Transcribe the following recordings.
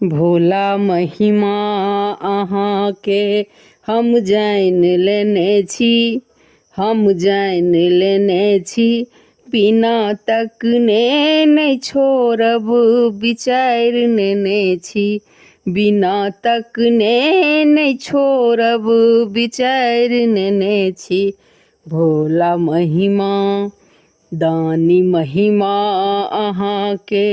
भोला महिमा अहाँके हम जान लेने छी, हम जान लेने छी। बिना तकने नहीं छोड़ब विचार नेने छी, बिना तकने नहीं छोड़ब विचार नेने छी। भोला महिमा दानी महिमा अहाँके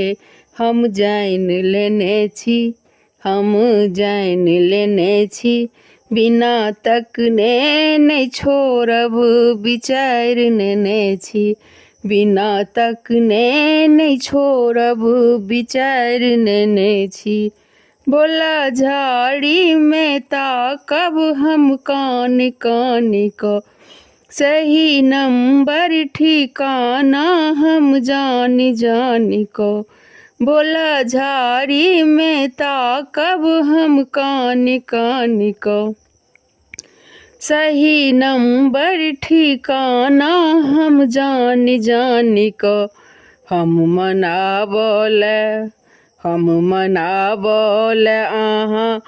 हम जान लेने छी, हम जान लेने छी। बिना तकने नहीं छोड़ब विचार नेने छी, बिना तकने नहीं छोड़ब विचार नेने छी। बोला झाड़ी में ताकब हम कान कान को, सही नंबर ठिकाना हम जान जान को। बोला झाड़ी में ताकब हम कान कान को, सही नंबर ठिकाना हम जान जान को। हम मनाबल अहाँ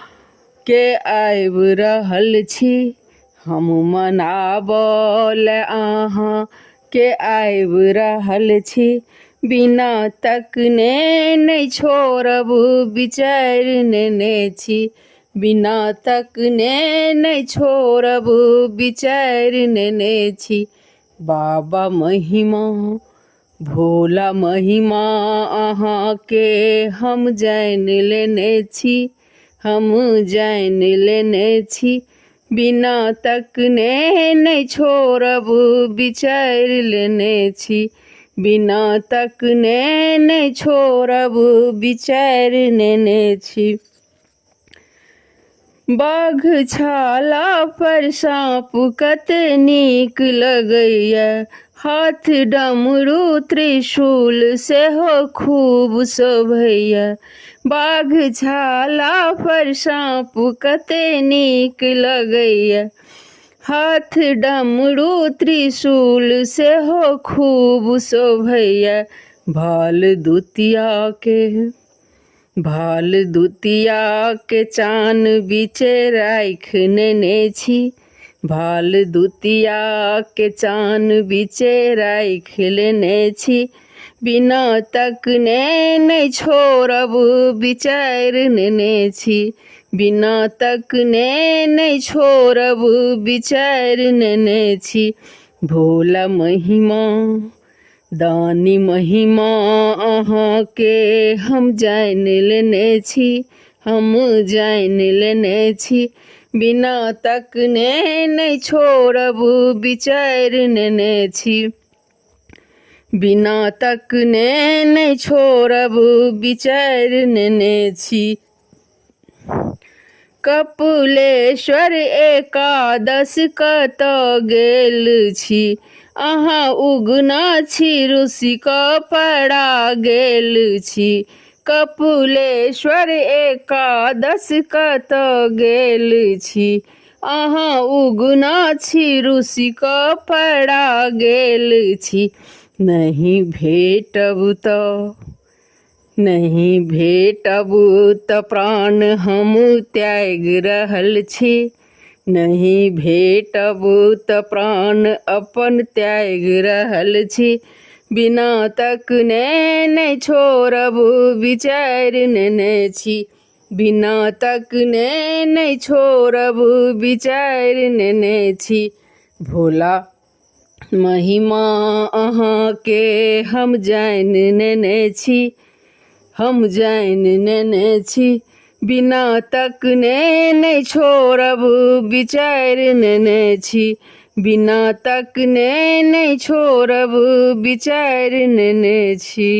के आबि रहल छी, हम मनाबल अहाँ के आबि रहल छी। बिना तकने नहीं छोड़ब विचार नेने छी, बिना तकने नहीं छोड़ब विचार नेने छी। बाबा महिमा भोला महिमा अहाँके हम जान लेने छी, हम जान लेने छी। बिना तकने नहीं छोड़ब विचार लेने छी, बिना तकने नहीं छोड़ब विचार नेने छी। बाघ छाला पर साँप कते नीक लगैया, हाथ डमरू त्रिशूल सेहो खूब शोभैया। बाघ छाला पर साँप कते नीक लगैया, हाथ डमरू त्रिशूल सेहो खूब शोभैया। भाल दुतिया के चान बीचे राख नेने छी, भाल दुतिया के चान बीचे राख लेने छी। बिना तकने नहीं छोड़ब विचार नेने छी, बिना तकने नहीं छोड़ब विचार नेने छी। भोला महिमा दानी महिमा अहाँके हम जान लेने छी, हम जान लेने छी। बिना तकने नहीं छोड़ब विचार नेने छी, बिना तकने नहीं छोड़ब विचार नेने छी। कपिलेश्वर एकादश कतऽ गेल छी, अहाँ उगना छी ऋषि पड़ा गेल छी। कपिलेश्वर एकादश कतऽ गेल छी, अहाँ उगना छी ऋषि पड़ा गेल छी। नहीं भेटब तऽ प्राण हम त्याग रहल छी, नहीं भेटब तऽ प्राण अपन त्याग रहल छी। बिना तकने नहीं छोड़ब विचार नेने छी, बिना तकने नहीं छोड़ब विचार नेने छी। भोला महिमा अहाँके हम जान लेने छी, हम जान लेने छी। बिना तकने नहीं छोड़ब विचार नेने छी, बिना तकने नहीं छोड़ब विचार नेने छी।